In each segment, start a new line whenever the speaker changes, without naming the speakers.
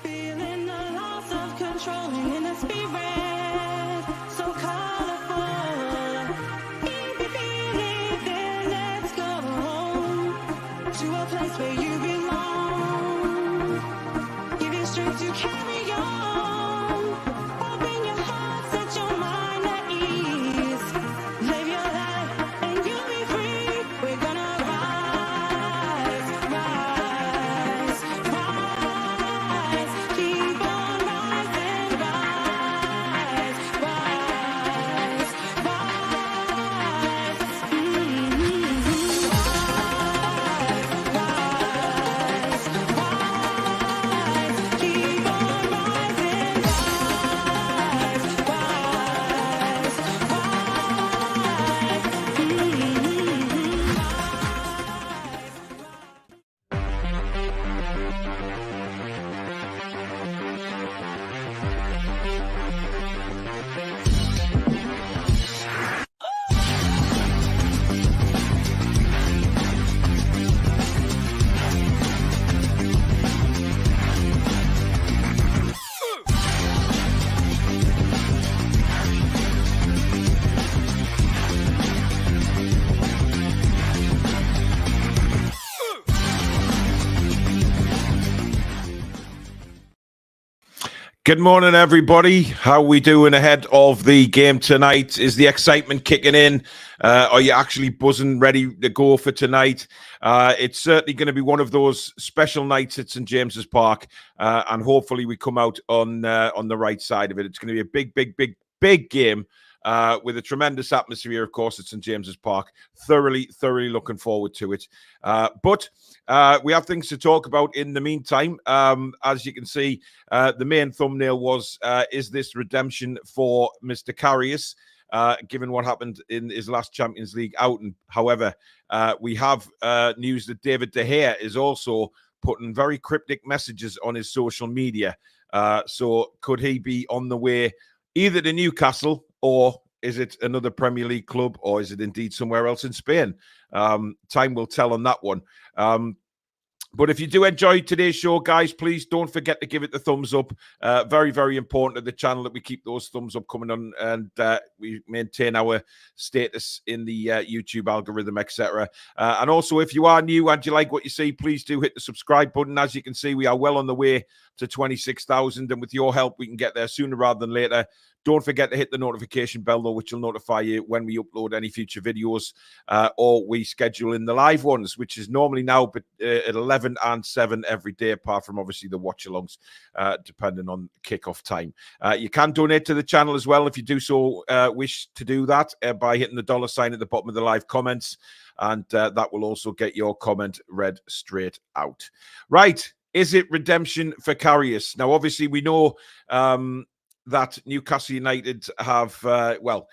Feeling the loss of control in the spirit, so colorful. If you feel it, then let's go to a place where you belong. Give you strength to carry on. Open your heart, set your mind at ease. Live your life and you'll be free. We're gonna rise, rise, rise. Keep on rising, rise, rise, rise. Rise, rise. Keep on rising, rise,
Good morning, everybody. How are we doing ahead of the game tonight? Is the excitement kicking in? Are you actually buzzing, ready to go for tonight? It's certainly going to be one of those special nights at St James's Park, and hopefully we come out on the right side of it. It's going to be a big game. With a tremendous atmosphere, of course, at St James's Park. Thoroughly looking forward to it. But we have things to talk about in the meantime. As you can see, the main thumbnail was, is this redemption for Mr. Karius, given what happened in his last Champions League outing? However, we have news that David De Gea is also putting very cryptic messages on his social media. So could he be on the way either to Newcastle, or is it another Premier League club, or is it indeed somewhere else in Spain? Time will tell on that one. But if you do enjoy today's show, guys, please don't forget to give it the thumbs up. Very important to the channel that we keep those thumbs up coming on, and we maintain our status in the YouTube algorithm, etc. And also, if you are new and you like what you see, please do hit the subscribe button. As you can see, we are well on the way to 26,000, and with your help, we can get there sooner rather than later. Don't forget to hit the notification bell, though, which will notify you when we upload any future videos, or we schedule in the live ones, which is normally now at 11 and 7 every day, apart from obviously the watch-alongs, depending on kickoff time. You can donate to the channel as well if you do so wish to do that by hitting the $ at the bottom of the live comments, and that will also get your comment read straight out. Right, is it redemption for Karius? Now, obviously, we know that Newcastle United have, well,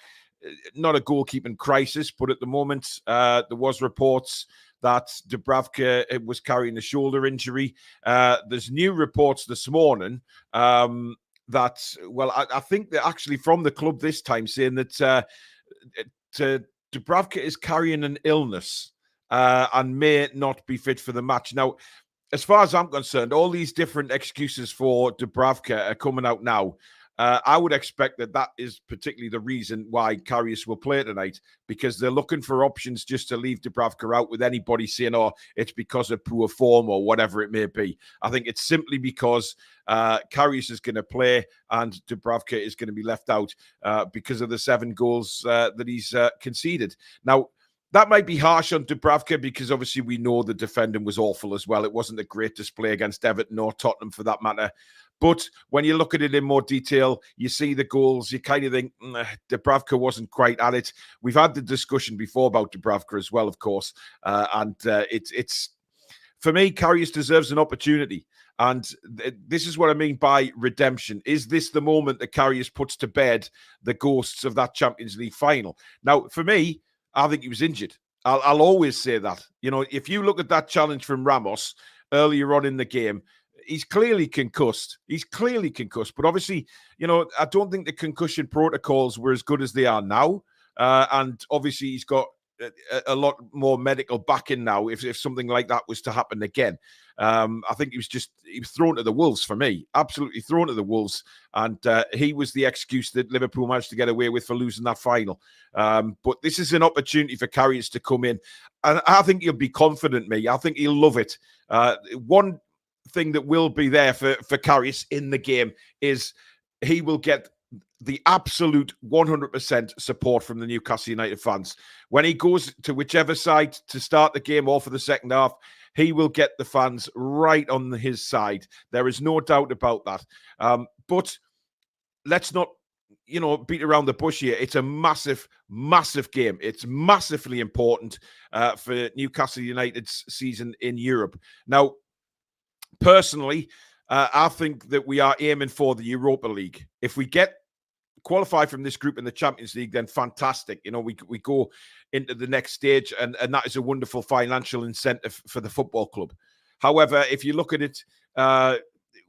not a goalkeeping crisis, but at the moment, there was reports that Dubravka was carrying a shoulder injury. There's new reports this morning that, well, I think they're actually from the club this time, saying that Dubravka is carrying an illness and may not be fit for the match. Now, as far as I'm concerned, all these different excuses for Dubravka are coming out now. I would expect that is particularly the reason why Karius will play tonight, because they're looking for options just to leave Dubravka out, with anybody saying, oh, it's because of poor form or whatever it may be. I think it's simply because Karius is going to play and Dubravka is going to be left out because of the 7 goals that he's conceded. Now, that might be harsh on Dubravka, because obviously we know the defending was awful as well. It wasn't a great display against Everton or Tottenham for that matter. But when you look at it in more detail, you see the goals, you kind of think, Dubravka wasn't quite at it. We've had the discussion before about Dubravka as well, of course. And it's for me, Karius deserves an opportunity. And this is what I mean by redemption. Is this the moment that Karius puts to bed the ghosts of that Champions League final? Now, for me, I think he was injured. I'll always say that. You know, if you look at that challenge from Ramos earlier on in the game, he's clearly concussed. But obviously, you know, I don't think the concussion protocols were as good as they are now. And obviously, he's got a lot more medical backing now if something like that was to happen again. I think he was thrown to the wolves for me, absolutely thrown to the wolves, and he was the excuse that Liverpool managed to get away with for losing that final. But this is an opportunity for Karius to come in, and I think he'll be confident. I think he'll love it. One thing that will be there for Karius in the game is he will get the absolute 100% support from the Newcastle United fans. When he goes to whichever side to start the game or for the second half, he will get the fans right on his side. There is no doubt about that. But let's not, beat around the bush here. It's a massive, massive game. It's massively important for Newcastle United's season in Europe. Now, personally, I think that we are aiming for the Europa League. If we qualify from this group in the Champions League, then fantastic. We go into the next stage, and that is a wonderful financial incentive for the football club. However, if you look at it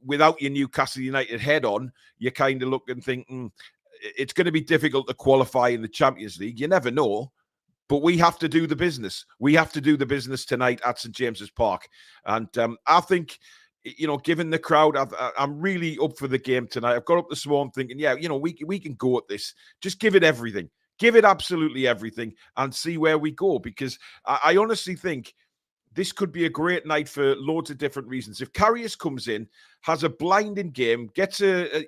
without your Newcastle United head on, you kind of look and think, it's going to be difficult to qualify in the Champions League. You never know. But we have to do the business. We have to do the business tonight at St. James's Park. And I think, given the crowd, I'm really up for the game tonight. I've got up this morning thinking, we can go at this. Just give it everything. Give it absolutely everything and see where we go. Because I honestly think this could be a great night for loads of different reasons. If Karius comes in, has a blinding game, gets a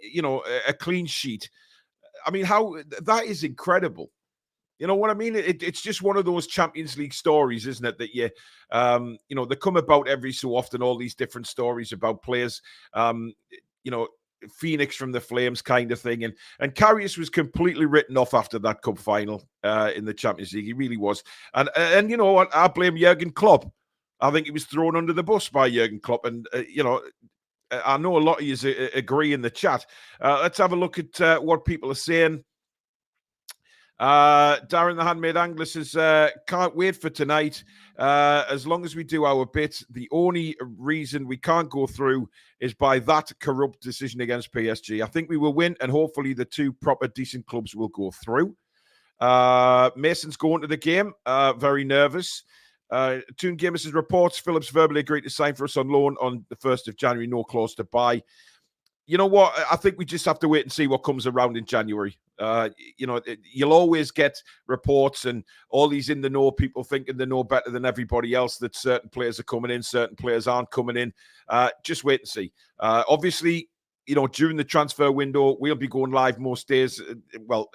clean sheet, I mean, that is incredible. You know what I mean? It's just one of those Champions League stories, isn't it? That they come about every so often, all these different stories about players, Phoenix from the Flames kind of thing. And Karius was completely written off after that cup final in the Champions League. He really was. And you know what? I blame Jurgen Klopp. I think he was thrown under the bus by Jurgen Klopp. And, I know a lot of you agree in the chat. Let's have a look at what people are saying. Darren the Handmade Angler says, can't wait for tonight. As long as we do our bit, the only reason we can't go through is by that corrupt decision against PSG. I think we will win, and hopefully the two proper decent clubs will go through. Mason's going to the game, very nervous. Toon Gamer says, reports Phillips verbally agreed to sign for us on loan on the 1st of January, no clause to buy. You know what? I think we just have to wait and see what comes around in January. You'll always get reports and all these in the know people thinking they know better than everybody else that certain players are coming in, certain players aren't coming in. Just wait and see. Obviously, during the transfer window, we'll be going live most days,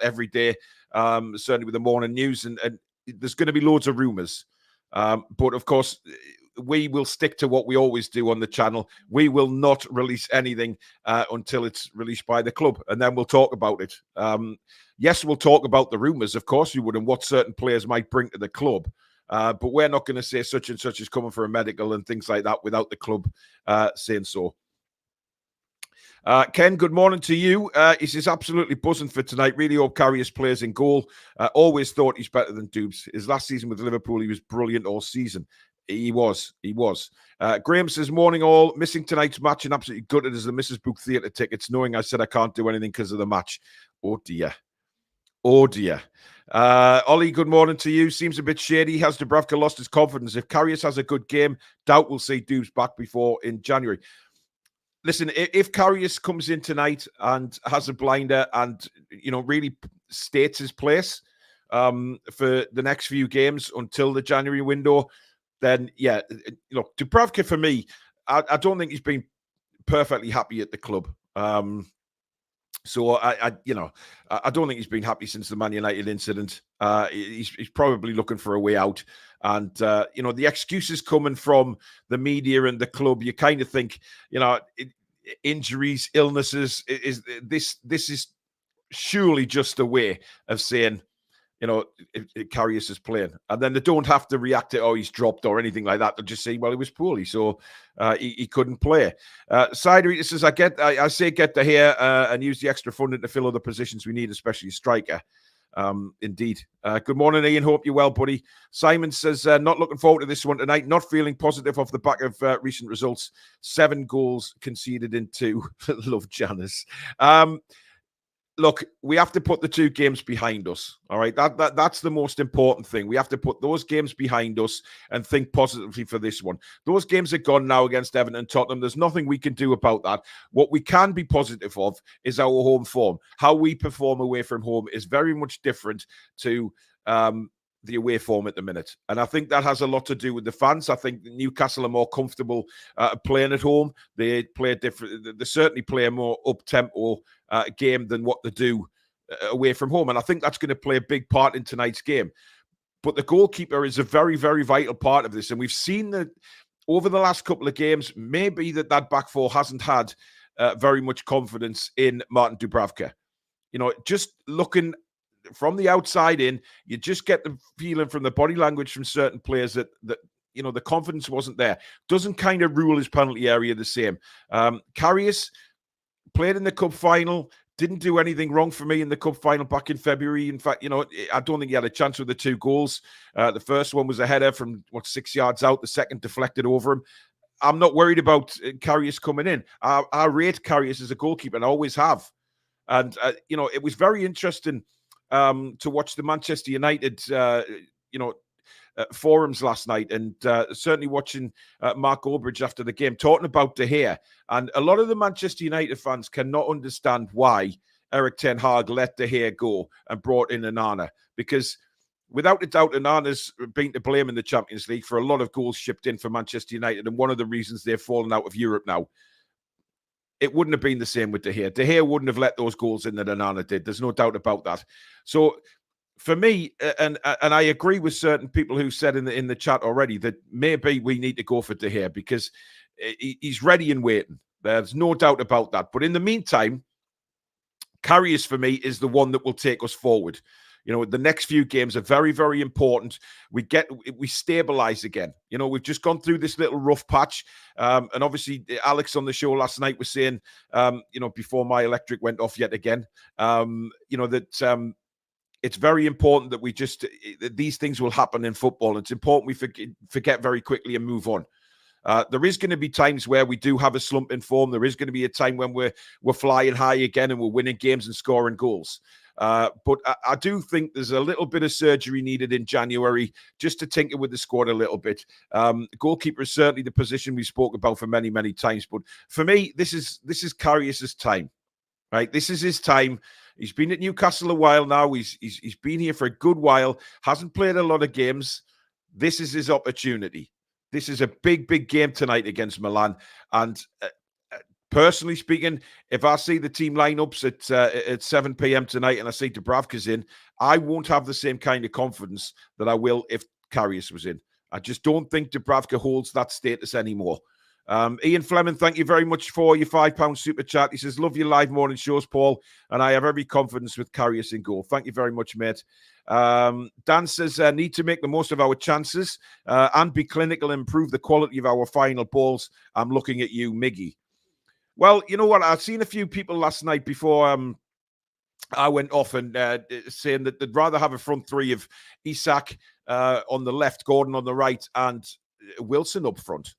every day, certainly with the morning news, and there's going to be loads of rumours. But of course, we will stick to what we always do on the channel. We will not release anything until it's released by the club, and then we'll talk about it. Yes, we'll talk about the rumours, of course we would, and what certain players might bring to the club. But we're not going to say such and such is coming for a medical and things like that without the club saying so. Ken, good morning to you. He says, absolutely buzzing for tonight. Really hope Karius plays in goal. Always thought he's better than Dubes. His last season with Liverpool, he was brilliant all season. He was. Graham says, morning all. Missing tonight's match and absolutely gutted as the missus booked theatre tickets, knowing I said I can't do anything because of the match. Oh, dear. Ollie, good morning to you. Seems a bit shady. Has Dubravka lost his confidence? If Karius has a good game, doubt we'll see Dubes back before in January. Listen, if Karius comes in tonight and has a blinder and, really states his place for the next few games until the January window, then, yeah, look, Dubravka, for me, I don't think he's been perfectly happy at the club. So, I don't think he's been happy since the Man United incident. He's probably looking for a way out. And, the excuses coming from the media and the club, you kind of think, injuries, illnesses, this is surely just a way of saying, Karius is playing. And then they don't have to react to, he's dropped or anything like that. They'll just say, well, he was poorly, so he couldn't play. Side Eater says, I say get to here and use the extra funding to fill other positions we need, especially a striker. Indeed. Good morning, Ian. Hope you're well, buddy. Simon says, not looking forward to this one tonight. Not feeling positive off the back of recent results. 7 goals conceded in 2. Love Janice. look, we have to put the 2 games behind us. All right. That's the most important thing. We have to put those games behind us and think positively for this one. Those games are gone now against Everton and Tottenham. There's nothing we can do about that. What we can be positive of is our home form. How we perform away from home is very much different to the away form at the minute. And I think that has a lot to do with the fans. I think Newcastle are more comfortable playing at home. They play different. They certainly play a more up-tempo game than what they do away from home. And I think that's going to play a big part in tonight's game. But the goalkeeper is a very, very vital part of this. And we've seen that over the last couple of games, maybe that back four hasn't had very much confidence in Martin Dubravka. You know, just looking from the outside in, you just get the feeling from the body language from certain players that you know, the confidence wasn't there. Doesn't kind of rule his penalty area the same. Karius played in the cup final, didn't do anything wrong for me in the cup final back in February. In fact, you know, I don't think he had a chance with the 2 goals. The first one was a header from 6 yards out. The second deflected over him. I'm not worried about Karius coming in. I rate Karius as a goalkeeper, and I always have. And you know, it was very interesting to watch the Manchester United, forums last night, and certainly watching Mark Goldbridge after the game talking about De Gea. And a lot of the Manchester United fans cannot understand why Eric Ten Hag let De Gea go and brought in Onana, because without a doubt, Onana's been to blame in the Champions League for a lot of goals shipped in for Manchester United, and one of the reasons they've fallen out of Europe now. It wouldn't have been the same with De Gea. De Gea wouldn't have let those goals in that Onana did. There's no doubt about that. So for me, and I agree with certain people who said in the chat already that maybe we need to go for De Gea because he's ready and waiting. There's no doubt about that. But in the meantime, Karius for me is the one that will take us forward. You know, the next few games are very, very important. We stabilize again. You know, we've just gone through this little rough patch. And obviously, Alex on the show last night was saying, you know, before my electric went off yet again, you know, that it's very important that these things will happen in football. It's important we forget very quickly and move on. There is going to be times where we do have a slump in form. There is going to be a time when we're flying high again and we're winning games and scoring goals. But I do think there's a little bit of surgery needed in January just to tinker with the squad a little bit. Goalkeeper is certainly the position we spoke about for many, many times. But for me, this is Karius's time, right? This is his time. He's been at Newcastle a while now. He's been here for a good while. Hasn't played a lot of games. This is his opportunity. This is a big, big game tonight against Milan. And personally speaking, if I see the team lineups at 7 p.m. tonight and I see Dubravka's in, I won't have the same kind of confidence that I will if Karius was in. I just don't think Dubravka holds that status anymore. Ian Fleming, thank you very much for your £5 super chat. He says, love your live morning shows, Paul, and I have every confidence with Karius in goal. Thank you very much, mate. Dan says, need to make the most of our chances and be clinical and improve the quality of our final balls. I'm looking at you, Miggy. Well, you know what? I've seen a few people last night before I went off and saying that they'd rather have a front three of Isak on the left, Gordon on the right, and Wilson up front.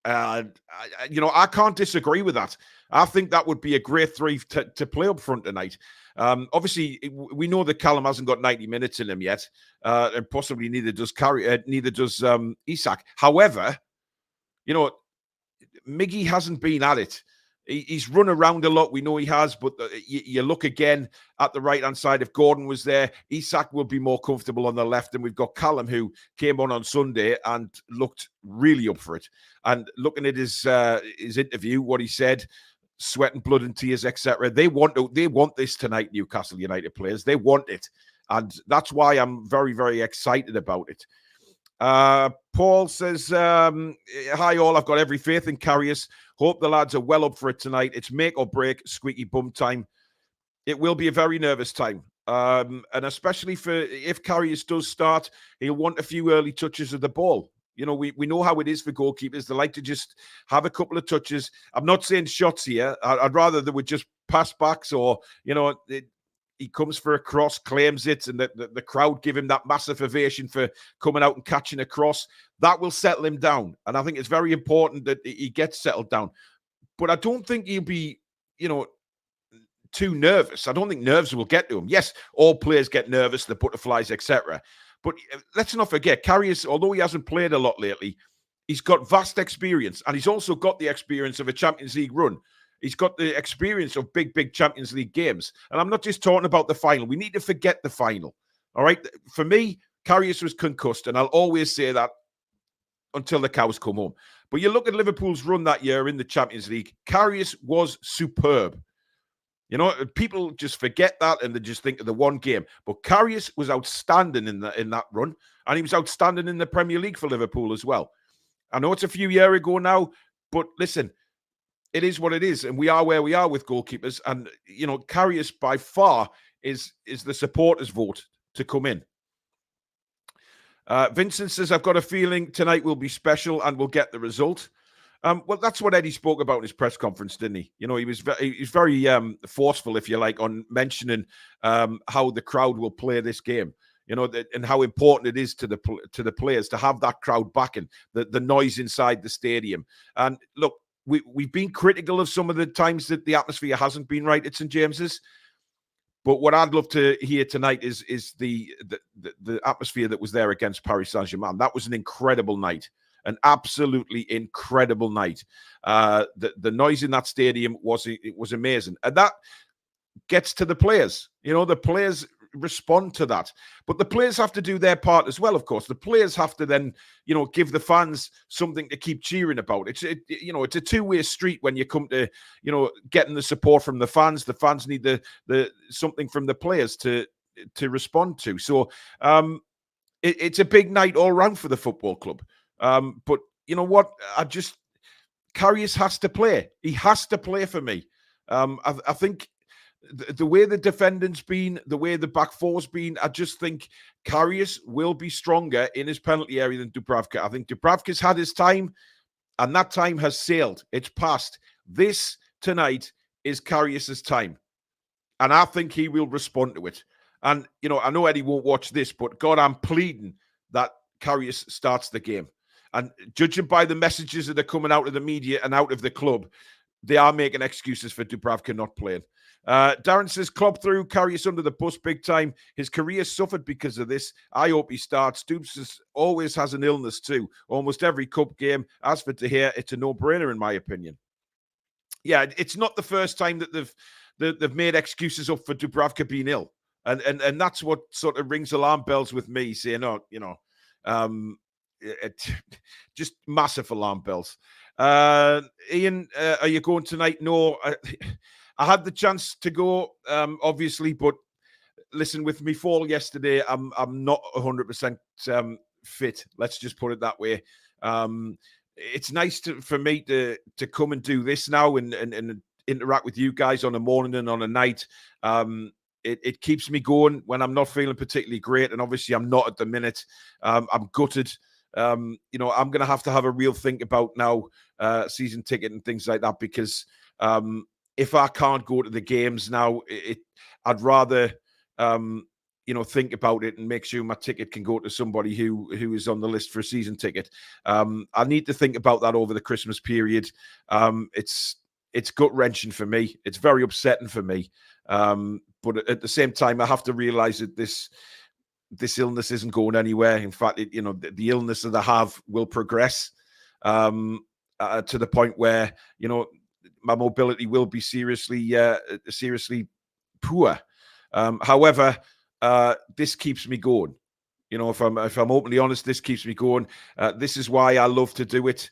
You know, I can't disagree with that. I think that would be a great three to play up front tonight. Obviously, we know that Callum hasn't got 90 minutes in him yet, and possibly neither does Isak. However, you know, Miggy hasn't been at it. He's run around a lot. We know he has, but you look again at the right-hand side. If Gordon was there, Isak will be more comfortable on the left. And we've got Callum, who came on Sunday and looked really up for it. And looking at his interview, what he said, sweat and blood and tears, etc. They want this tonight, Newcastle United players. They want it. And that's why I'm very, very excited about it. Paul says, hi all, I've got every faith in Karius. Hope the lads are well up for it tonight. It's make or break, squeaky bum time. It will be a very nervous time. And especially if Karius does start, he'll want a few early touches of the ball. You know, we know how it is for goalkeepers. They like to just have a couple of touches. I'm not saying shots here. I'd rather they would just pass backs or, you know, he comes for a cross, claims it, and the crowd give him that massive ovation for coming out and catching a cross. That will settle him down. And I think it's very important that he gets settled down. But I don't think he'll be, you know, too nervous. I don't think nerves will get to him. Yes, all players get nervous, the butterflies, etc. But let's not forget, Karius, although he hasn't played a lot lately, he's got vast experience, and he's also got the experience of a Champions League run. He's got the experience of big Champions League games. And I'm not just talking about the final. We need to forget the final. All right? For me, Karius was concussed, and I'll always say that until the cows come home. But you look at Liverpool's run that year in the Champions League, Karius was superb. You know, people just forget that and they just think of the one game. But Karius was outstanding in that run, and he was outstanding in the Premier League for Liverpool as well. I know it's a few years ago now, but listen, it is what it is, and we are where we are with goalkeepers. And you know, Karius by far is the supporters' vote to come in. Vincent says, I've got a feeling tonight will be special and we'll get the result. Well, that's what Eddie spoke about in his press conference, didn't he? You know, he was very forceful, if you like, on mentioning how the crowd will play this game. You know, and how important it is to the players to have that crowd backing, the noise inside the stadium. And look, we've been critical of some of the times that the atmosphere hasn't been right at St. James's. But what I'd love to hear tonight is the atmosphere that was there against Paris Saint-Germain. That was an incredible night, an absolutely incredible night. The noise in that stadium was amazing, and that gets to the players. You know, the players respond to that, but the players have to do their part as well. Of course, the players have to then, you know, give the fans something to keep cheering about. It's a two-way street when you come to, you know, getting the support from the fans. The fans need the something from the players to respond to. So it's a big night all round for the football club. But you know what? Karius has to play. He has to play for me. I think the way the defending's been, the way the back four's been, I just think Karius will be stronger in his penalty area than Dubravka. I think Dubravka's had his time, and that time has sailed. It's past. This tonight is Karius's time, and I think he will respond to it. And, you know, I know Eddie won't watch this, but God, I'm pleading that Karius starts the game. And judging by the messages that are coming out of the media and out of the club, they are making excuses for Dubravka not playing. Darren says, Klopp threw Karius under the bus big time. His career suffered because of this. I hope he starts. Dubs always has an illness too. Almost every cup game. As for De Gea, it's a no-brainer in my opinion. Yeah, it's not the first time that they've made excuses up for Dubravka being ill. And that's what sort of rings alarm bells with me, saying, oh, you know, just massive alarm bells. Ian, are you going tonight? No, I had the chance to go, obviously, but listen, with me fall yesterday, I'm not 100% fit. Let's just put it that way. It's nice for me to come and do this now and interact with you guys on a morning and on a night. It keeps me going when I'm not feeling particularly great, and obviously I'm not at the minute. I'm gutted. You know, I'm going to have a real think about now season ticket and things like that, because if I can't go to the games now, I'd rather you know, think about it and make sure my ticket can go to somebody who is on the list for a season ticket. I need to think about that over the Christmas period. It's gut-wrenching for me. It's very upsetting for me. But at the same time, I have to realize that this illness isn't going anywhere. In fact, you know, the illness that I have will progress to the point where, you know, my mobility will be seriously poor. However, this keeps me going. You know, if I'm openly honest, this keeps me going. This is why I love to do it.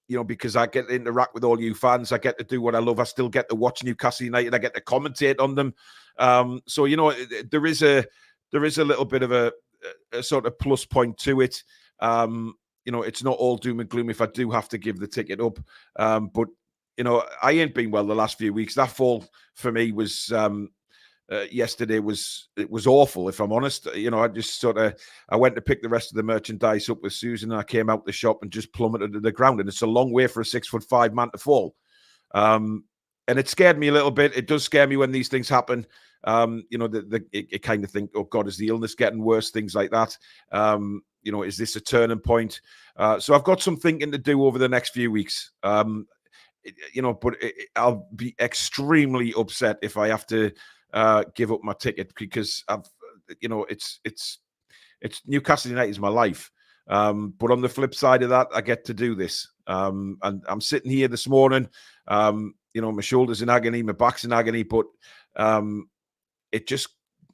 You know, because I get to interact with all you fans. I get to do what I love. I still get to watch Newcastle United. I get to commentate on them. So, you know, there is a little bit of a sort of plus point to it. You know, it's not all doom and gloom if I do have to give the ticket up. But, you know, I ain't been well the last few weeks. That fall for me was yesterday was awful, if I'm honest. You know, I went to pick the rest of the merchandise up with Susan, and I came out the shop and just plummeted to the ground. And it's a long way for a 6'5" man to fall. And it scared me a little bit. It does scare me when these things happen. You know, it kind of think, oh God, is the illness getting worse? Things like that. You know, is this a turning point? So I've got some thinking to do over the next few weeks. but I'll be extremely upset if I have to give up my ticket, because it's Newcastle United is my life. But on the flip side of that, I get to do this. And I'm sitting here this morning, my shoulder's in agony, my back's in agony, but it just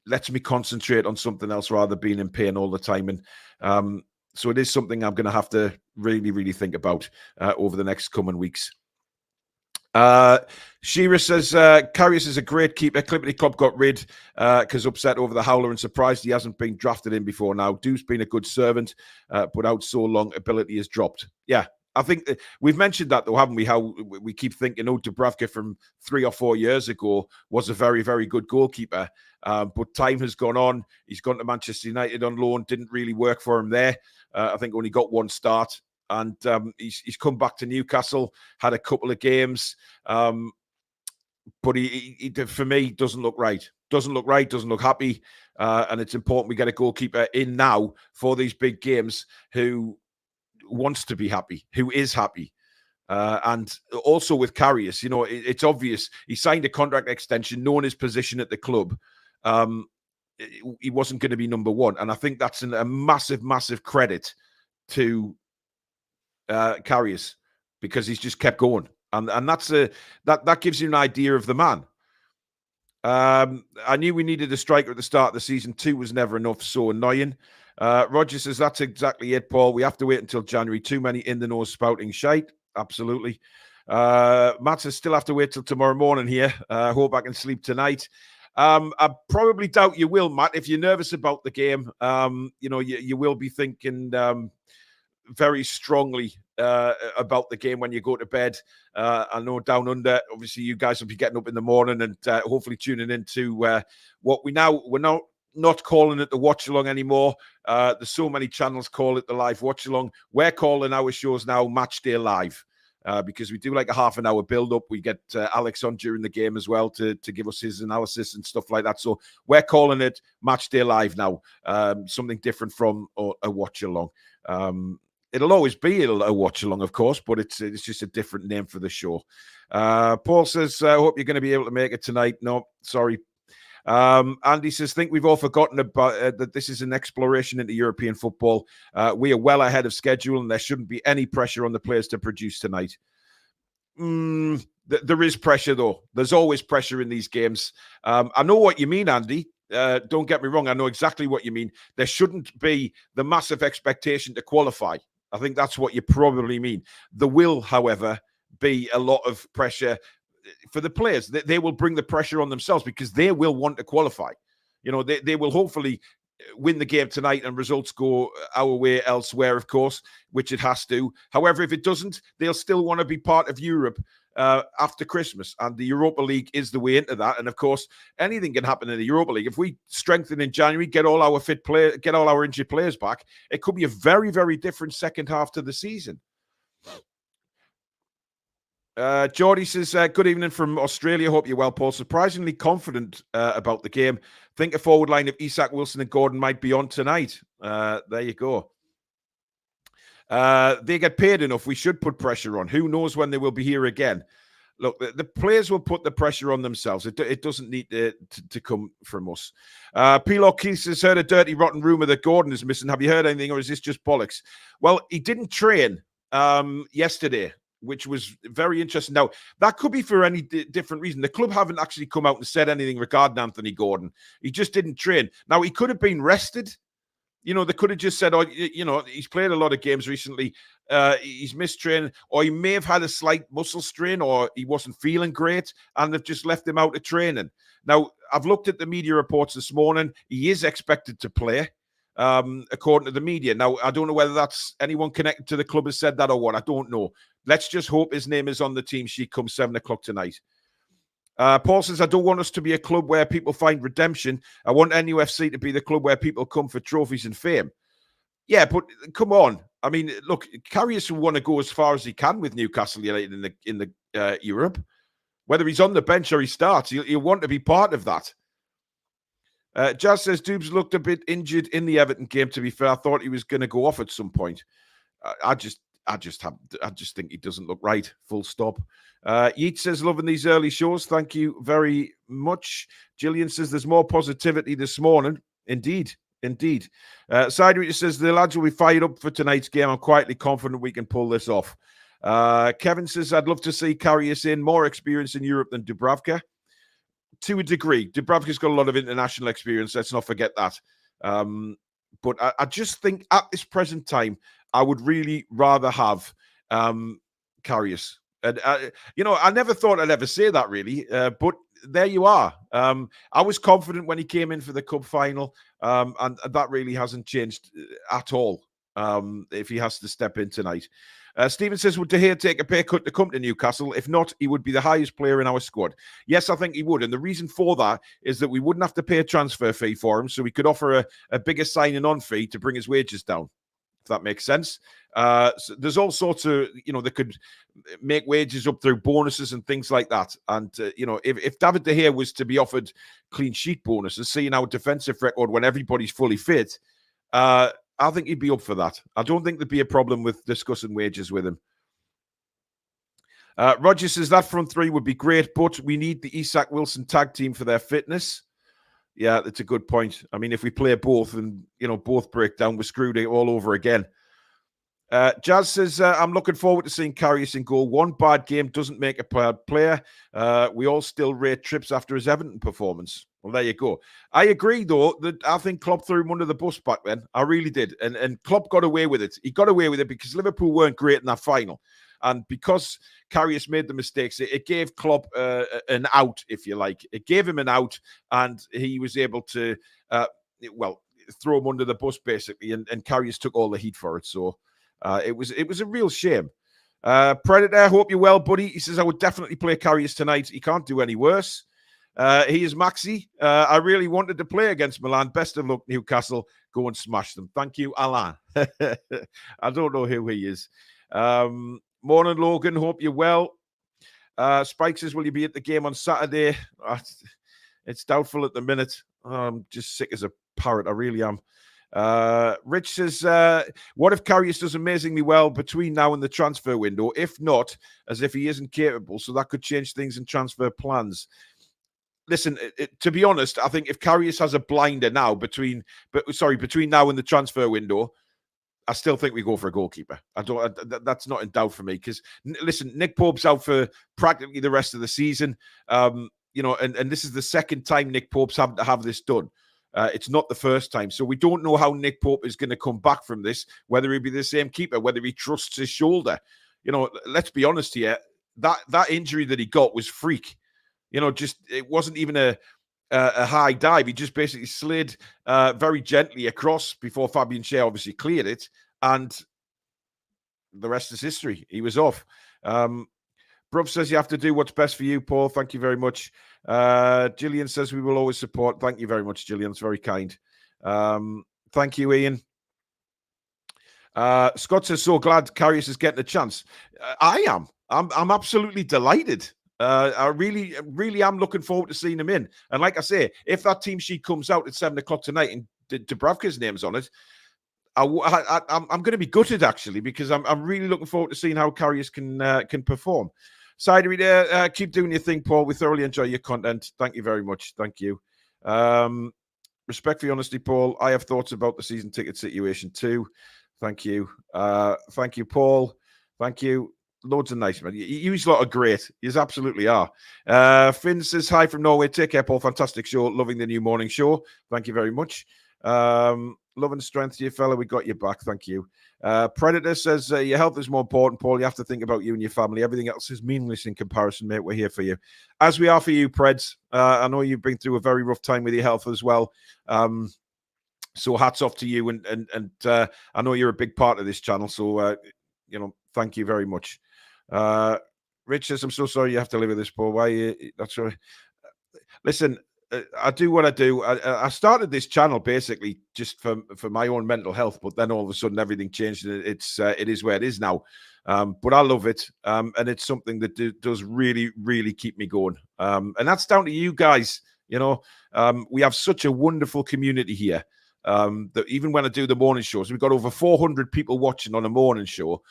lets me concentrate on something else rather than being in pain all the time. And so it is something I'm going to have to really, really think about over the next coming weeks. Shira says, Karius is a great keeper. Clippity Club got rid because upset over the howler and surprised he hasn't been drafted in before now. Du's been a good servant, but out so long, ability has dropped. Yeah, I think we've mentioned that, though, haven't we? How we keep thinking, Dubravka from 3 or 4 years ago was a very, very good goalkeeper. But time has gone on. He's gone to Manchester United on loan. Didn't really work for him there. I think only got one start. And he's come back to Newcastle, had a couple of games. But he, for me, doesn't look right. Doesn't look right, doesn't look happy. And it's important we get a goalkeeper in now for these big games who wants to be happy, who is happy. And also with Karius, it's obvious he signed a contract extension, knowing his position at the club. He wasn't going to be number one. And I think that's a massive, massive credit to Karius, because he's just kept going. And that's that gives you an idea of the man. I knew we needed a striker at the start of the season. 2 was never enough. So annoying. Roger says, that's exactly it, Paul. We have to wait until January. Too many in the nose spouting shite. Absolutely. Matt says, still have to wait till tomorrow morning here. Hope I can sleep tonight. I probably doubt you will, Matt. If you're nervous about the game, you will be thinking very strongly about the game when you go to bed. I know down under, obviously, you guys will be getting up in the morning and hopefully tuning into what we're not calling it the watch along anymore. There's so many channels call it the live watch along. We're calling our shows now Match Day Live. Because we do like a half an hour build up. We get Alex on during the game as well to give us his analysis and stuff like that. So we're calling it Match Day Live now. Something different from a watch along. It'll always be a watch along, of course, but it's just a different name for the show. Paul says, I hope you're going to be able to make it tonight. No, sorry. Andy says, think we've all forgotten about that this is an exploration into European football. We are well ahead of schedule and there shouldn't be any pressure on the players to produce tonight. There is pressure, though. There's always pressure in these games. I know what you mean, Andy. Don't get me wrong. I know exactly what you mean. There shouldn't be the massive expectation to qualify. I think that's what you probably mean. There will, however, be a lot of pressure for the players. They will bring the pressure on themselves because they will want to qualify. They will hopefully win the game tonight and results go our way elsewhere, of course, which it has to. However, if it doesn't, they'll still want to be part of Europe after Christmas, and the Europa League is the way into that. And of course, anything can happen in the Europa League. If we strengthen in January, get all our fit players, get all our injured players back, it could be a very, very different second half to the season. Geordie says, good evening from Australia. Hope you're well, Paul. Surprisingly confident about the game. Think a forward line of Isak, Wilson and Gordon might be on tonight. There you go. They get paid enough. We should put pressure on. Who knows when they will be here again? Look, the players will put the pressure on themselves. It doesn't need to come from us. P-Lock Keith has heard a dirty, rotten rumour that Gordon is missing. Have you heard anything, or is this just bollocks? Well, he didn't train yesterday, which was very interesting. Now, that could be for any different reason. The club haven't actually come out and said anything regarding Anthony Gordon. He just didn't train. Now, he could have been rested. They could have just said, he's played a lot of games recently. He's missed training, or he may have had a slight muscle strain, or he wasn't feeling great, and they've just left him out of training. Now, I've looked at the media reports this morning. He is expected to play, according to the media. Now, I don't know whether that's anyone connected to the club has said that or what. I don't know. Let's just hope his name is on the team sheet come 7 o'clock tonight. Paul says, I don't want us to be a club where people find redemption. I want NUFC to be the club where people come for trophies and fame. Yeah, but come on. I mean, look, Karius will want to go as far as he can with Newcastle United in the Europe. Whether he's on the bench or he starts, he'll want to be part of that. Jazz says, Dubes looked a bit injured in the Everton game, to be fair. I thought he was going to go off at some point. I just think he doesn't look right. Full stop. Yeet says, loving these early shows. Thank you very much. Gillian says, there's more positivity this morning. Indeed. Sidereader says, the lads will be fired up for tonight's game. I'm quietly confident we can pull this off. Kevin says, I'd love to see Karius in. More experience in Europe than Dubravka. To a degree. Dubravka's got a lot of international experience. Let's not forget that. But I just think at this present time, I would really rather have Karius. And, I never thought I'd ever say that, really. But there you are. I was confident when he came in for the cup final, and that really hasn't changed at all if he has to step in tonight. Stephen says, would De Gea take a pay cut to come to Newcastle? If not, he would be the highest player in our squad. Yes, I think he would. And the reason for that is that we wouldn't have to pay a transfer fee for him, so we could offer a bigger signing-on fee to bring his wages down, if that makes sense. So there's all sorts of, they could make wages up through bonuses and things like that. And, if David De Gea was to be offered clean sheet bonuses, seeing our defensive record when everybody's fully fit, I think he'd be up for that. I don't think there'd be a problem with discussing wages with him. Roger says that front three would be great, but we need the Isak Wilson tag team for their fitness. Yeah, that's a good point. I mean, if we play both and, both break down, we're screwed all over again. Jazz says, I'm looking forward to seeing Karius in goal. One bad game doesn't make a bad player. We all still rate Trips after his Everton performance. Well, there you go. I agree, though, that I think Klopp threw him under the bus back then. I really did. And Klopp got away with it. He got away with it because Liverpool weren't great in that final. And because Karius made the mistakes, it gave Klopp an out, if you like. It gave him an out, and he was able to, throw him under the bus, basically. And Karius took all the heat for it. So it was a real shame. Predator, hope you're well, buddy. He says, I would definitely play Karius tonight. He can't do any worse. He is Maxi. I really wanted to play against Milan. Best of luck, Newcastle. Go and smash them. Thank you, Alain. I don't know who he is. Morning, Logan. Hope you're well. Spike says, will you be at the game on Saturday? It's doubtful at the minute. I'm just sick as a parrot. I really am. Rich says, what if Karius does amazingly well between now and the transfer window? If not, as if he isn't capable, so that could change things in transfer plans. Listen, to be honest, I think if Karius has a blinder now between now and the transfer window, I still think we go for a goalkeeper. That's not in doubt for me because, listen, Nick Pope's out for practically the rest of the season. And this is the second time Nick Pope's having to have this done. It's not the first time. So we don't know how Nick Pope is going to come back from this, whether he'll be the same keeper, whether he trusts his shoulder. Let's be honest here. That injury that he got was freak. It wasn't even a high dive. He just basically slid very gently across before Fabian Schär obviously cleared it. And the rest is history. He was off. Bruv says you have to do what's best for you, Paul. Thank you very much. Gillian says we will always support. Thank you very much, Gillian. It's very kind. Thank you, Ian. Scott says, so glad Karius is getting a chance. I am. I'm absolutely delighted. I really am looking forward to seeing him in. And like I say, if that team sheet comes out at 7:00 tonight and Dubravka's name's on it, I'm going to be gutted, actually, because I'm really looking forward to seeing how Karius can perform. Sidereader, keep doing your thing, Paul. We thoroughly enjoy your content. Thank you very much. Thank you. Respect for your honesty, Paul. I have thoughts about the season ticket situation too. Thank you. Thank you, Paul. Thank you. Loads of nice, man. You lot are great. You absolutely are. Finn says, hi from Norway. Take care, Paul. Fantastic show. Loving the new morning show. Thank you very much. Love and strength to you, fella. We got your back. Thank you. Predator says, your health is more important, Paul. You have to think about you and your family. Everything else is meaningless in comparison, mate. We're here for you. As we are for you, Preds. I know you've been through a very rough time with your health as well. So hats off to you. And I know you're a big part of this channel. So, thank you very much. Rich says, I'm so sorry you have to live with this, Paul. Why? That's right. Listen, I do what I do. I started this channel basically just for my own mental health, but then all of a sudden everything changed. And it is where it is now. But I love it. And it's something that does really, really keep me going. And that's down to you guys. We have such a wonderful community here. That even when I do the morning shows, we've got over 400 people watching on a morning show.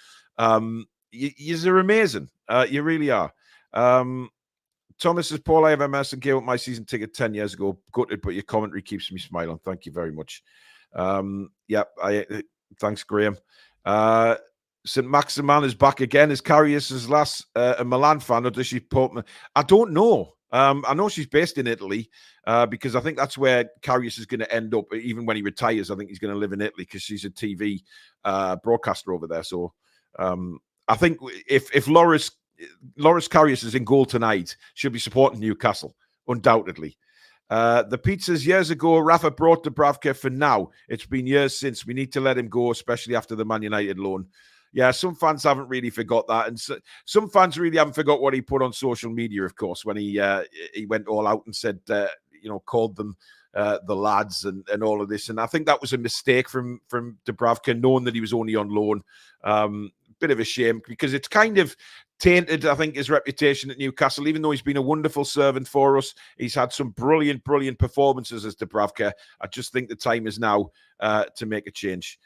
You're amazing. You really are. Thomas says, Paul, I have MS and gave up my season ticket 10 years ago. Gutted, but your commentary keeps me smiling. Thank you very much. Thanks, Graham. St. Maximan is back again. Is Karius' last a Milan fan, or does she put me? I don't know. I know she's based in Italy because I think that's where Karius is going to end up. Even when he retires, I think he's going to live in Italy because she's a TV broadcaster over there. So I think if Loris Karius is in goal tonight, she'll be supporting Newcastle, undoubtedly. The pizzas years ago, Rafa brought Dubravka for now. It's been years since. We need to let him go, especially after the Man United loan. Yeah, some fans haven't really forgot that. And some fans really haven't forgot what he put on social media, of course, when he went all out and said, called them the lads and all of this. And I think that was a mistake from Dubravka, knowing that he was only on loan. Bit of a shame because it's kind of tainted, I think, his reputation at Newcastle. Even though he's been a wonderful servant for us, he's had some brilliant performances as Dubravka. I just think the time is now to make a change.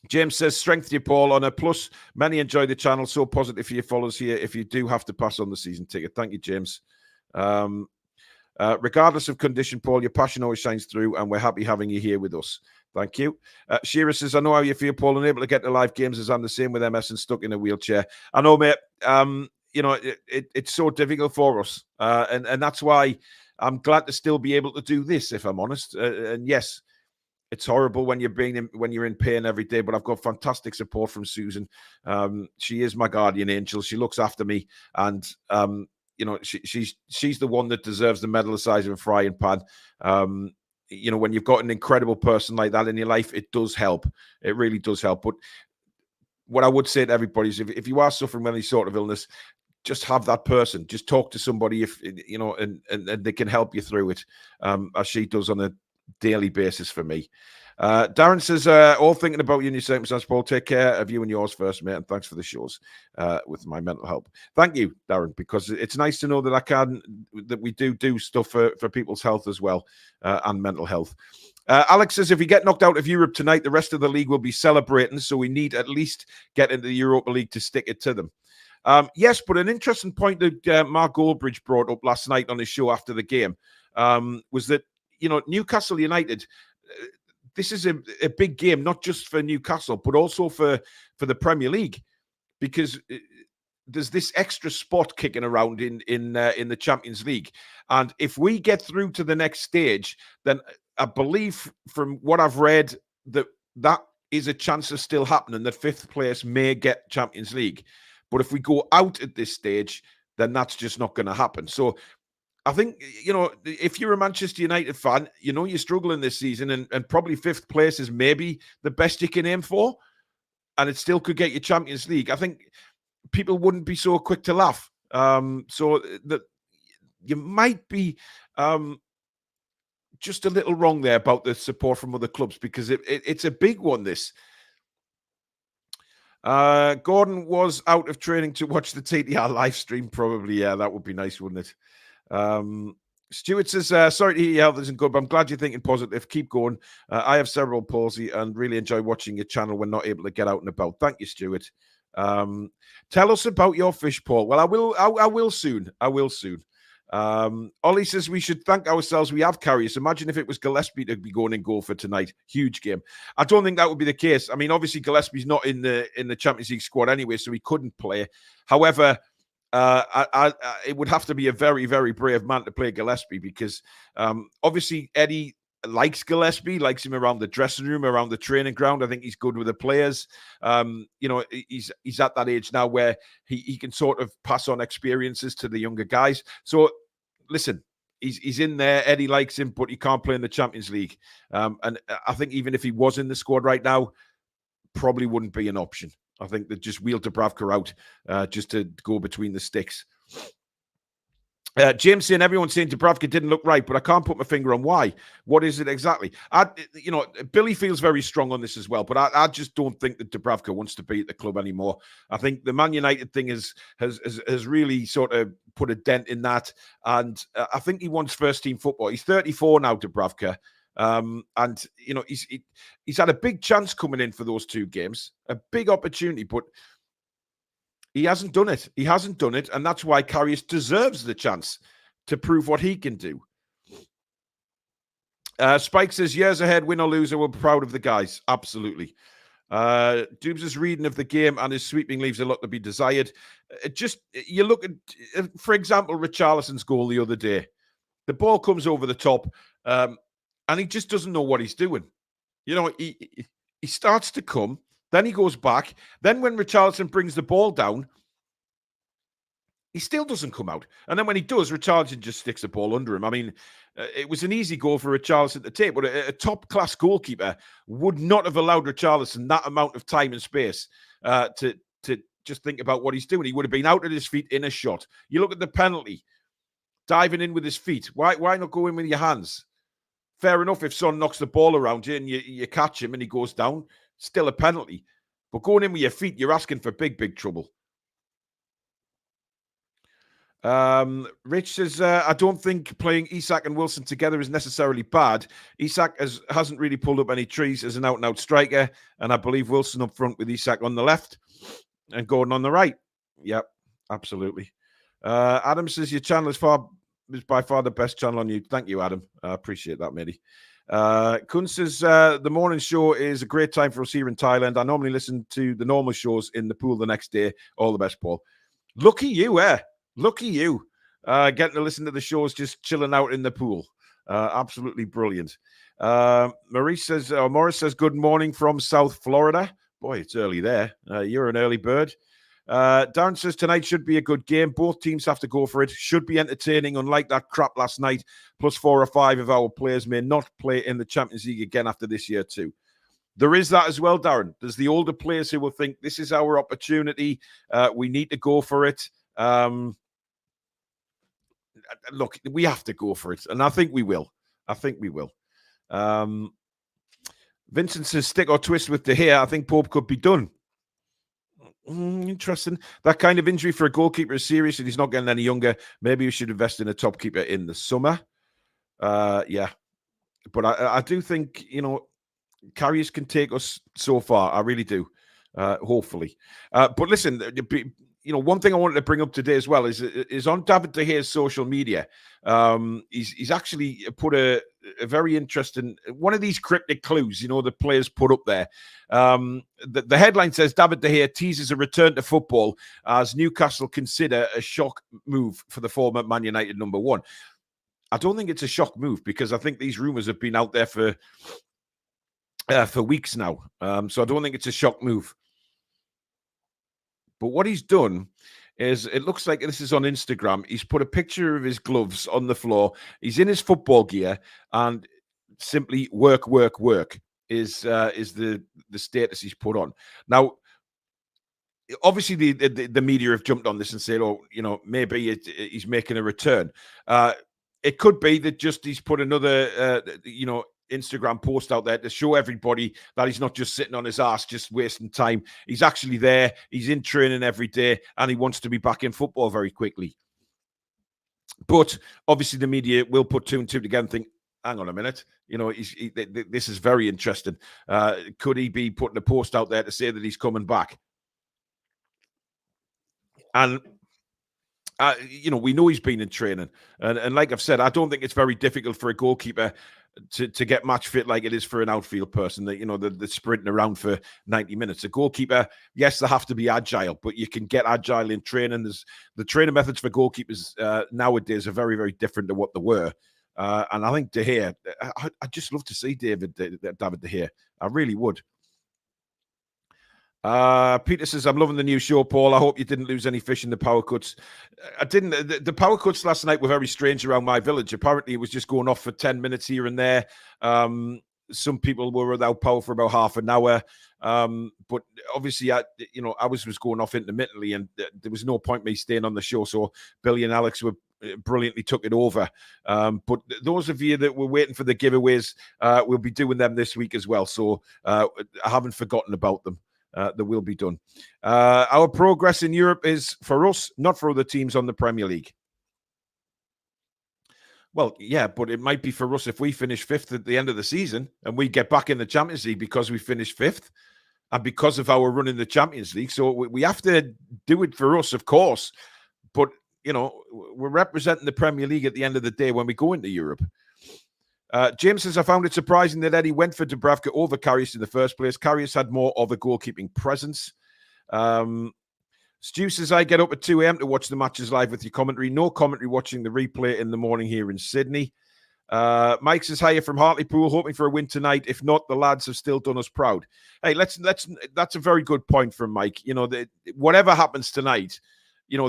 James says, strength to you, Paul. On a plus, many enjoy the channel. So positive for your followers here. If you do have to pass on the season ticket. Thank you, James. Regardless of condition, Paul, your passion always shines through, and we're happy having you here with us. Thank you. Shearer says, I know how you feel, Paul, unable to get to live games as I'm the same with MS and stuck in a wheelchair. I know, mate. It's so difficult for us. And that's why I'm glad to still be able to do this, if I'm honest. And yes, it's horrible when you're in pain every day, but I've got fantastic support from Susan. She is my guardian angel. She looks after me, and she's the one that deserves the medal the size of a frying pan. When you've got an incredible person like that in your life, it does help. It really does help. But what I would say to everybody is, if you are suffering with any sort of illness, just have that person. Just talk to somebody, and they can help you through it, as she does on a daily basis for me. Darren says, all thinking about you in your circumstances, Paul. Take care of you and yours first, mate, and thanks for the shows with my mental health. Thank you, Darren, because it's nice to know that we do stuff for people's health as well, and mental health. Alex says, if we get knocked out of Europe tonight, the rest of the league will be celebrating, so we need at least get into the Europa League to stick it to them. Yes, but an interesting point that Mark Goldbridge brought up last night on his show after the game was that, Newcastle United, this is a big game, not just for Newcastle, but also for the Premier League, because there's this extra spot kicking around in the Champions League. And if we get through to the next stage, then I believe from what I've read that is a chance of still happening, that fifth place may get Champions League. But if we go out at this stage, then that's just not going to happen. So I think, if you're a Manchester United fan, you're struggling this season, and probably fifth place is maybe the best you can aim for, and it still could get you Champions League. I think people wouldn't be so quick to laugh. So that you might be just a little wrong there about the support from other clubs, because it's a big one, this. Gordon was out of training to watch the TTR live stream, probably. Yeah, that would be nice, wouldn't it? Stuart says, sorry to hear your health isn't good, but I'm glad you're thinking positive. Keep going. I have cerebral palsy and really enjoy watching your channel when not able to get out and about. Thank you, Stuart. Tell us about your fish, Paul. Well, I will soon. Ollie says we should thank ourselves we have Karius. Imagine if it was Gillespie to be going in goal for tonight. Huge game. I don't think that would be the case. I mean, obviously Gillespie's not in the Champions League squad anyway, so he couldn't play. However, it would have to be a very, very brave man to play Gillespie, because obviously Eddie likes Gillespie, likes him around the dressing room, around the training ground. I think he's good with the players. He's at that age now where he can sort of pass on experiences to the younger guys. So listen, he's in there. Eddie likes him, but he can't play in the Champions League. And I think even if he was in the squad right now, probably wouldn't be an option. I think they just wheeled Dubravka out just to go between the sticks. James saying, everyone's saying Dubravka didn't look right, but I can't put my finger on why. What is it exactly? Billy feels very strong on this as well, but I just don't think that Dubravka wants to be at the club anymore. I think the Man United thing has really sort of put a dent in that, and I think he wants first team football. He's 34 now, Dubravka. And he's had a big chance coming in for those 2 games, a big opportunity, but he hasn't done it. He hasn't done it, and that's why Karius deserves the chance to prove what he can do. Spike says, years ahead, win or lose, we're proud of the guys. Absolutely. Dubes' reading of the game and his sweeping leaves a lot to be desired. You look at, for example, Richarlison's goal the other day. The ball comes over the top, and he just doesn't know what he's doing. He starts to come, then he goes back. Then when Richarlison brings the ball down, he still doesn't come out. And then when he does, Richarlison just sticks the ball under him. I mean, it was an easy goal for Richarlison to take, but a top-class goalkeeper would not have allowed Richarlison that amount of time and space to just think about what he's doing. He would have been out at his feet in a shot. You look at the penalty, diving in with his feet. Why not go in with your hands? Fair enough if Son knocks the ball around you and you catch him and he goes down, still a penalty. But going in with your feet, you're asking for big, big trouble. Rich says, I don't think playing Isak and Wilson together is necessarily bad. Isak hasn't really pulled up any trees as an out-and-out striker, and I believe Wilson up front with Isak on the left and Gordon on the right. Yep, absolutely. Adam says, your channel is by far the best channel on YouTube. Thank you, Adam. I appreciate that, matey. Kun says, the morning show is a great time for us here in Thailand. I normally listen to the normal shows in the pool the next day. All the best, Paul. Lucky you, Lucky you. Getting to listen to the shows just chilling out in the pool. Absolutely brilliant. Morris says, good morning from South Florida. Boy, it's early there. You're an early bird. Darren says, tonight should be a good game. Both teams have to go for it. Should be entertaining, unlike that crap last night. Plus 4 or 5 of our players may not play in the Champions League again after this year too. There is that as well, Darren. There's the older players who will think this is our opportunity. We need to go for it. Look, we have to go for it, and I think we will. Vincent says, stick or twist with De Gea. I think Pope could be done. Interesting. That kind of injury for a goalkeeper is serious, and he's not getting any younger. Maybe we should invest in a top keeper in the summer. Yeah. But I do think, Karius can take us so far. I really do. Hopefully. But listen, one thing I wanted to bring up today as well is on David De Gea's social media. He's actually put a very interesting, one of these cryptic clues, the players put up there. The headline says, David De Gea teases a return to football as Newcastle consider a shock move for the former Man United number 1. I don't think it's a shock move because I think these rumors have been out there for weeks now. So I don't think it's a shock move. But what he's done is, it looks like this is on Instagram. He's put a picture of his gloves on the floor. He's in his football gear, and simply work is the status he's put on. Now, obviously, the media have jumped on this and said, maybe he's making a return. It could be that just he's put another, Instagram post out there to show everybody that he's not just sitting on his ass, just wasting time. He's actually there. He's in training every day, and he wants to be back in football very quickly. But obviously, the media will put 2 and 2 together and think, hang on a minute, this is very interesting. Could he be putting a post out there to say that he's coming back? And we know he's been in training, and like I've said, I don't think it's very difficult for a goalkeeper to get match fit like it is for an outfield person that they're sprinting around for 90 minutes. A goalkeeper, yes, they have to be agile, but you can get agile in training. The training methods for goalkeepers nowadays are very, very different to what they were. And I think De Gea, I'd just love to see David De Gea. I really would. Peter says, I'm loving the new show, Paul. I hope you didn't lose any fish in the power cuts. I didn't. The power cuts last night were very strange around my village. Apparently, it was just going off for 10 minutes here and there. Some people were without power for about half an hour. But obviously, ours was going off intermittently, and there was no point me staying on the show. So Billy and Alex were brilliantly took it over. But those of you that were waiting for the giveaways, we'll be doing them this week as well. So I haven't forgotten about them. That will be done. Our progress in Europe is for us, not for other teams on the Premier League. Well, yeah, but it might be for us if we finish fifth at the end of the season and we get back in the Champions League because we finished fifth and because of our run in the Champions League. So we have to do it for us, of course. But, we're representing the Premier League at the end of the day when we go into Europe. James says, I found it surprising that Eddie went for Dubravka over Karius in the first place. Karius had more of a goalkeeping presence. Stu says, I get up at 2 a.m. to watch the matches live with your commentary. No commentary watching the replay in the morning here in Sydney. Mike says, hiya from Hartlepool, hoping for a win tonight. If not, the lads have still done us proud. Hey, that's a very good point from Mike. Whatever happens tonight,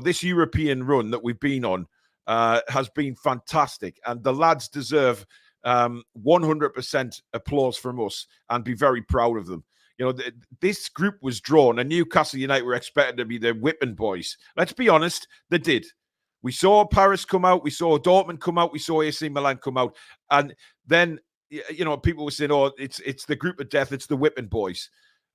this European run that we've been on has been fantastic. And the lads deserve 100% applause from us and be very proud of them. This group was drawn, and Newcastle United were expected to be the whipping boys. Let's be honest, they did. We saw Paris come out, we saw Dortmund come out, we saw AC Milan come out, and then people were saying, "Oh, it's the group of death, it's the whipping boys."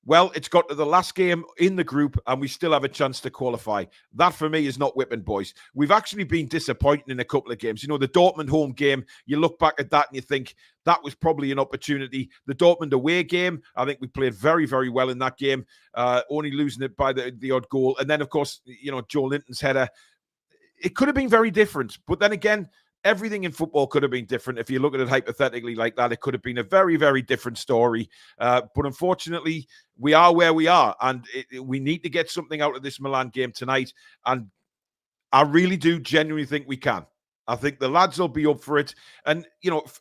Well, it's got to the last game in the group, and we still have a chance to qualify. That, for me, is not whipping boys. We've actually been disappointing in a couple of games. The Dortmund home game, you look back at that and you think that was probably an opportunity. The Dortmund away game, I think we played very, very well in that game, only losing it by the odd goal. And then, of course, Joe Linton's header. It could have been very different. But then again, everything in football could have been different. If you look at it hypothetically like that, it could have been a very, very different story. But unfortunately, we are where we are, and we need to get something out of this Milan game tonight. And I really do genuinely think we can. I think the lads will be up for it. And,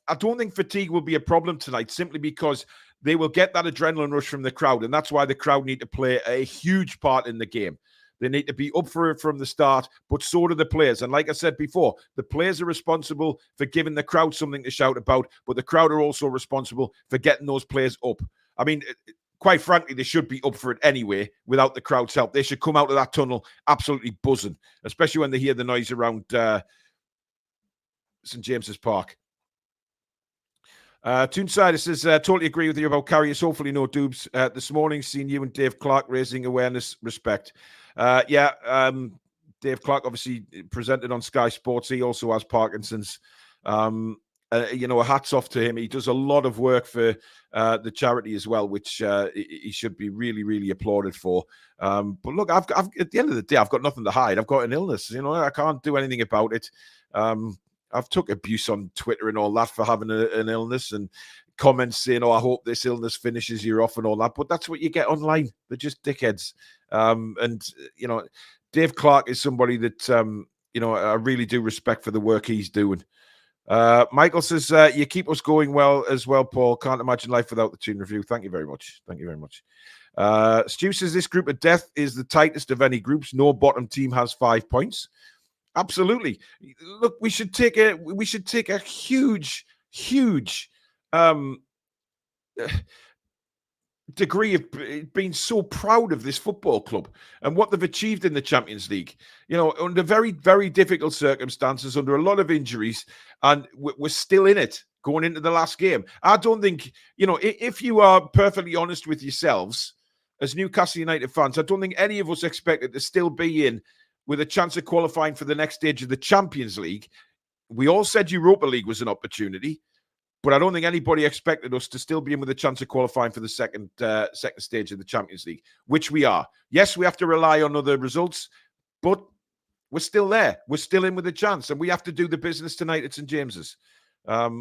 I don't think fatigue will be a problem tonight, simply because they will get that adrenaline rush from the crowd. And that's why the crowd need to play a huge part in the game. They need to be up for it from the start, but so do the players. And like I said before, the players are responsible for giving the crowd something to shout about, but the crowd are also responsible for getting those players up. I mean, quite frankly, they should be up for it anyway without the crowd's help. They should come out of that tunnel absolutely buzzing, especially when they hear the noise around St. James's Park. Toon says, totally agree with you about Karius. Hopefully no doobs. This morning, seeing you and Dave Clark raising awareness, respect. Dave Clark obviously presented on Sky Sports. He also has Parkinson's. Hats off to him. He does a lot of work for the charity as well, which he should be really, really applauded for. But look, I've at the end of the day, I've got nothing to hide. I've got an illness. I can't do anything about it. I've took abuse on Twitter and all that for having an illness, and comments saying, "Oh, I hope this illness finishes you off," and all that. But that's what you get online. They're just dickheads. Dave Clark is somebody that I really do respect for the work he's doing. Michael says, you keep us going well as well, Paul. Can't imagine life without the Toon review. Thank you very much. Thank you very much. Stu says, this group of death is the tightest of any groups. No bottom team has 5 points. Absolutely. Look, we should take a huge degree of being so proud of this football club and what they've achieved in the Champions League. Under very, very difficult circumstances, under a lot of injuries, and we're still in it going into the last game. I don't think, if you are perfectly honest with yourselves as Newcastle United fans, I don't think any of us expected to still be in with a chance of qualifying for the next stage of the Champions League. We all said Europa League was an opportunity, but I don't think anybody expected us to still be in with a chance of qualifying for the second stage of the Champions League, which we are. Yes, we have to rely on other results, but we're still there. We're still in with a chance, and we have to do the business tonight at St. James's,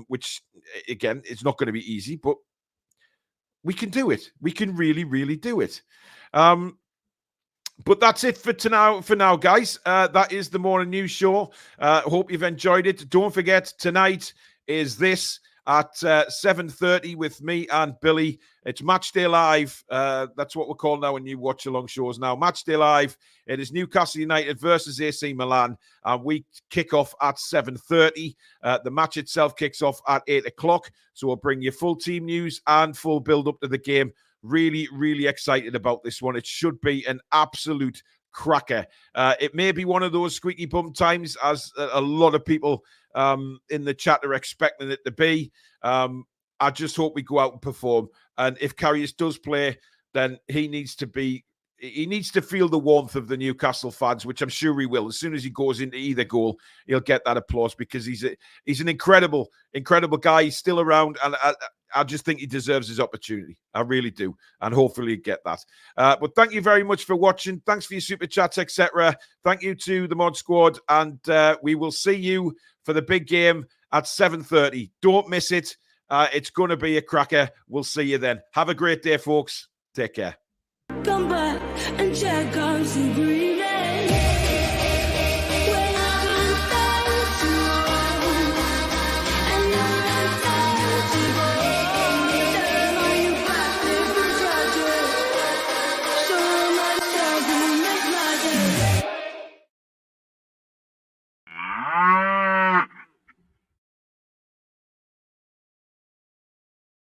which, again, it's not going to be easy, but we can do it. We can really, really do it. But that's it for now, guys. That is the morning news show. Hope you've enjoyed it. Don't forget, tonight is this at 7:30 with me and Billy. It's Matchday Live. That's what we're calling now when you watch along shows now. Matchday Live. It is Newcastle United versus AC Milan. And we kick off at 7:30. The match itself kicks off at 8 o'clock. So we'll bring you full team news and full build up to the game. Really, really excited about this one. It should be an absolute cracker. It may be one of those squeaky bum times, as a lot of people in the chat are expecting it to be. I just hope we go out and perform. And if Karius does play, then he needs to be he needs to feel the warmth of the Newcastle fans, which I'm sure he will. As soon as he goes into either goal, he'll get that applause because he's an incredible guy. He's still around, and I just think he deserves his opportunity. I really do, and hopefully he'll get that. But thank you very much for watching. Thanks for your super chats, etc. Thank you to the Mod Squad, and we will see you for the big game at 7:30. Don't miss it. It's going to be a cracker. We'll see you then. Have a great day, folks. Take care.
Come back and check out some breathing.